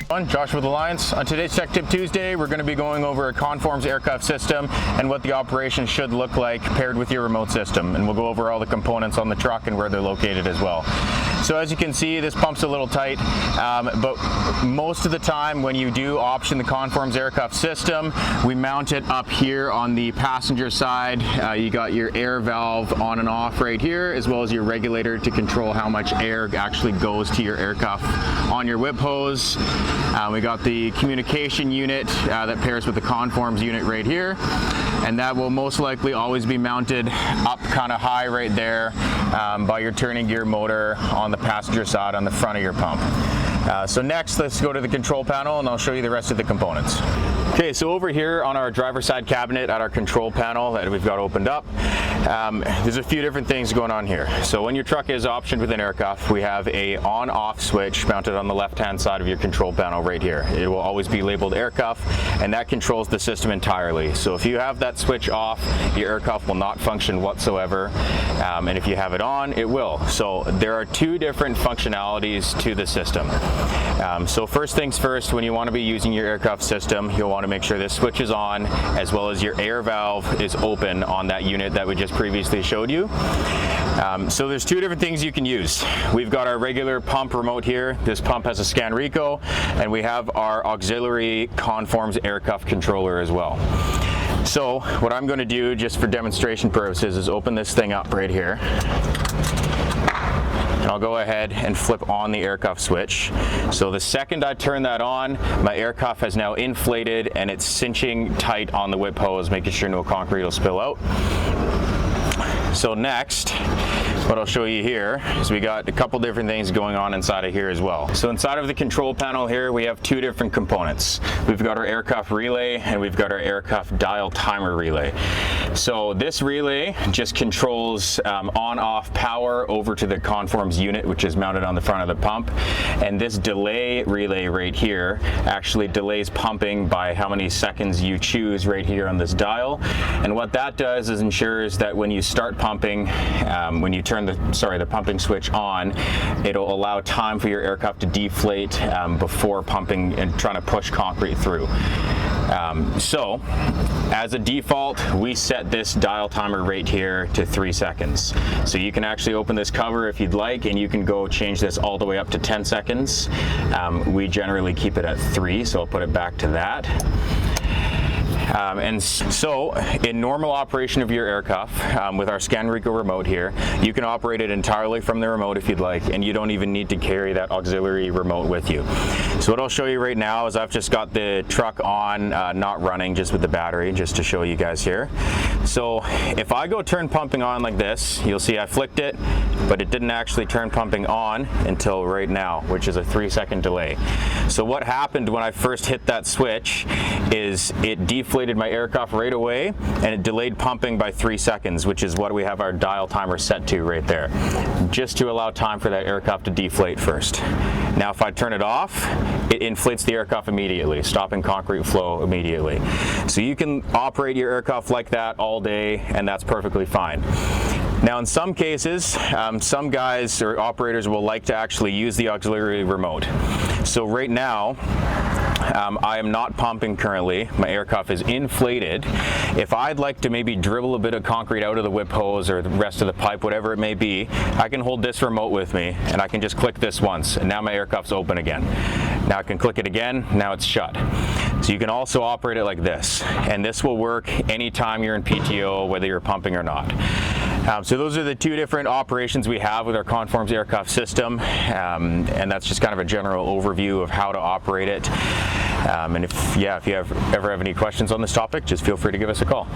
Josh with Alliance. On today's Tech Tip Tuesday, we're going to be going over a ConForms Air Cuff system and what the operation should look like paired with your remote system. And we'll go over all the components on the truck and where they're located as well. So as you can see, this pump's a little tight, but most of the time when you do option the ConForms Air Cuff system, we mount it up here on the passenger side. You got your air valve on and off right here, as well as your regulator to control how much air actually goes to your air cuff on your whip hose. We got the communication unit that pairs with the ConForms unit right here, and that will most likely always be mounted up kind of high right there by your turning gear motor on the passenger side on the front of your pump. So next, let's go to the control panel and I'll show you the rest of the components. Okay, so over here on our driver's side cabinet at our control panel that we've got opened up, there's a few different things going on here. So when your truck is optioned with an air cuff, we have a on-off switch mounted on the left-hand side of your control panel right here. It will always be labeled air cuff, and that controls the system entirely. So if you have that switch off, your air cuff will not function whatsoever, and if you have it on, it will. So there are two different functionalities to the system. So first things first, when you want to be using your air cuff system, you'll want to make sure this switch is on, as well as your air valve is open on that unit that we just previously showed you. So there's two different things you can use. We've got our regular pump remote here. This pump has a Scan Rico, and we have our auxiliary ConForms Air Cuff controller as well. So what I'm going to do, just for demonstration purposes, is open this thing up right here. And I'll go ahead and flip on the air cuff switch. So the second I turn that on, my air cuff has now inflated and it's cinching tight on the whip hose, making sure no concrete will spill out. So next, what I'll show you here is we got a couple different things going on inside of here as well. So inside of the control panel here, we have two different components. We've got our air cuff relay and we've got our air cuff dial timer relay. So this relay just controls on-off power over to the ConForms unit, which is mounted on the front of the pump. And this delay relay right here actually delays pumping by how many seconds you choose right here on this dial. And what that does is ensures that when you start pumping, when you turn the pumping switch on, it'll allow time for your air cuff to deflate before pumping and trying to push concrete through. So as a default, we set this dial timer right here to 3 seconds. So you can actually open this cover if you'd like, and you can go change this all the way up to 10 seconds. We generally keep it at 3, so I'll put it back to that. And so in normal operation of your air cuff, with our Scan Rico remote here, you can operate it entirely from the remote if you'd like, and you don't even need to carry that auxiliary remote with you. So what I'll show you right now is I've just got the truck on, not running, just with the battery, just to show you guys here. So if I go turn pumping on like this, you'll see I flicked it, but it didn't actually turn pumping on until right now, which is a 3-second delay. So what happened when I first hit that switch is it deflated my air cuff right away, and it delayed pumping by 3 seconds, which is what we have our dial timer set to right there, just to allow time for that air cuff to deflate first. Now if I turn it off, it inflates the air cuff immediately, stopping concrete flow immediately. So you can operate your air cuff like that all day, and that's perfectly fine. Now in some cases, some guys or operators will like to actually use the auxiliary remote. So right now, I am not pumping currently. My air cuff is inflated. If I'd like to maybe dribble a bit of concrete out of the whip hose or the rest of the pipe, whatever it may be, I can hold this remote with me and I can just click this once, and now my air cuff's open again. Now I can click it again, now it's shut. So you can also operate it like this, and this will work anytime you're in PTO, whether you're pumping or not. So those are the two different operations we have with our ConForms Air Cuff system, and that's just kind of a general overview of how to operate it. And if you ever have any questions on this topic, just feel free to give us a call.